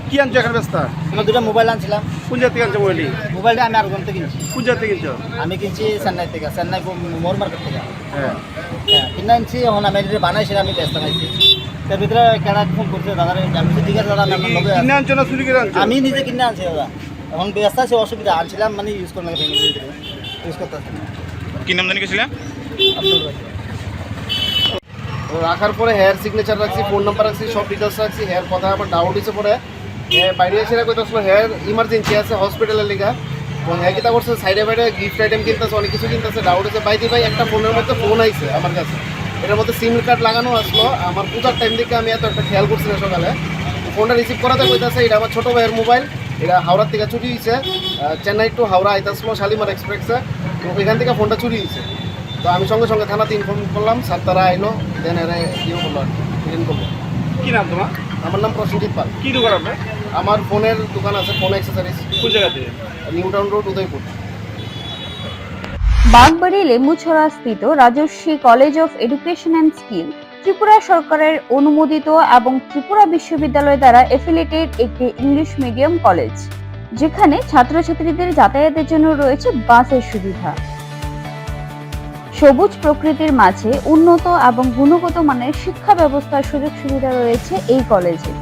কি আনছো এখানে ব্যস্ত? আমি দুটো মোবাইল আনছিলাম। কোন জায়গা থেকে আনছো মোবাইলটা আমি আর থেকে কিনছি। কোন জায়গা থেকে কিনছো? আমি কিনছি চেন্নাই থেকে, চেন্নাই মোর মার্কেট থেকে। হ্যাঁ কিনে আনছি, এখন আমি এটা বানাইছি, আমি ব্যস্ত খাইছি। তার ভিতরে কেনা ফোন করছে দাদা, আমি ঠিক আছে দাদা, কিনে আনছো না চুরি করে আনছো? আমি নিজে কিনে আনছি দাদা। এখন ব্যস্ত আছে, অসুবিধা আনছিলাম মানে ইউজ করলাম, ইউজ করতে কি নাম জানি গেছিলেন? রাখার পরে হেয়ার সিগনেচার রাখছি, ফোন নাম্বার রাখছি, সব ডিটেলস রাখছি। হেয়ার কথা আমার ডাউট হয়েছে পরে বাইরে এসে কইতে আসলো হেয়ার ইমার্জেন্সি আছে হসপিটালের লিগা। হ্যাঁ কিতা করছে সাইডে বাইরে গিফট আইটেম কিনতেছে, অনেক কিছু কিনতেছে। ডাউট হয়েছে বাইদি ভাই একটা ফোনের মধ্যে ফোন আইছে আমার কাছে, এটার মধ্যে সিম কার্ড লাগানো আসলো। আমার পূজার টাইম দিকে আমি এত একটা খেয়াল করছি না। সকালে ফোনটা রিসিভ করাতে কইতাছে এটা আমার ছোটো ভাইয়ের মোবাইল, এটা হাওড়ার থেকে চুরি হয়েছে। চেন্নাই টু হাওড়া আইতাছিল শালিমার এক্সপ্রেসে, তো এখান থেকে ফোনটা চুরি হয়েছে। তো আমি সঙ্গে সঙ্গে থানাতে ইনফর্ম করলাম, স্যার তারা আইলো, দেন এরা ইয়ে করলো আর কি করলো। কি নাম তোমার? আমার নাম প্রসেনজিৎ পাল। কি দোকান আপনার? আমার ফোনের দোকান আছে, ফোন অ্যাক্সেসরিজ। কোন জায়গা থেকে? New town road, Udaipur. Bagbari Lembucherra স্থিত Rajarshi college of education and skill Tripura সরকারের অনুমোদিত এবং ত্রিপুরা বিশ্ববিদ্যালয় দ্বারা এফিলিয়েটেড একটি ইংলিশ মিডিয়াম কলেজ, যেখানে ছাত্রছাত্রীদের যাতায়াতের জন্য রয়েছে বাসের সুবিধা। সবুজ প্রকৃতির মাঝে উন্নত এবং গুণগত মানের শিক্ষা ব্যবস্থার সুযোগ সুবিধা রয়েছে এই কলেজে।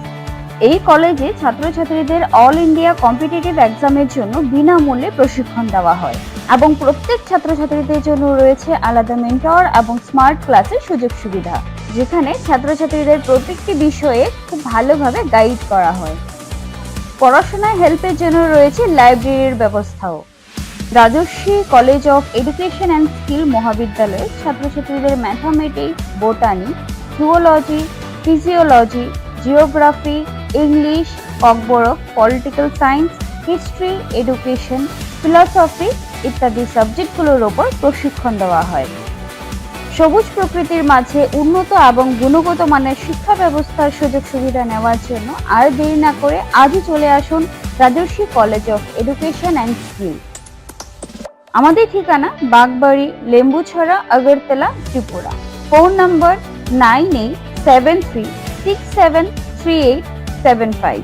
এই কলেজে ছাত্রছাত্রীদের অল ইন্ডিয়া কম্পিটিটিভ এক্সামের জন্য বিনামূল্যে প্রশিক্ষণ দেওয়া হয় এবং প্রত্যেক ছাত্রছাত্রীদের জন্য রয়েছে আলাদা মেন্টর এবং স্মার্ট ক্লাসের সুযোগ সুবিধা, যেখানে ছাত্রছাত্রীদের প্রত্যেকটি বিষয়ে খুব ভালোভাবে গাইড করা হয়। পড়াশোনায় হেল্পের জন্য রয়েছে লাইব্রেরির ব্যবস্থাও। Rajarshi college of education and skill মহাবিদ্যালয়ে ছাত্রছাত্রীদের mathematics, botany, zoology, physiology, geography, English, Kokborok, political science, history, education, philosophy ইত্যাদি সাবজেক্টগুলোর ওপর প্রশিক্ষণ দেওয়া হয়। সবুজ প্রকৃতির মাঝে উন্নত এবং গুণগত মানের শিক্ষা ব্যবস্থার সুযোগ সুবিধা নেওয়ার জন্য আর দেরি না করে আজই চলে আসুন Rajarshi college of education and skill. আমাদের ঠিকানা বাগবাড়ি, লেম্বুছড়া, আগরতলা, ত্রিপুরা। Phone number 9873673875।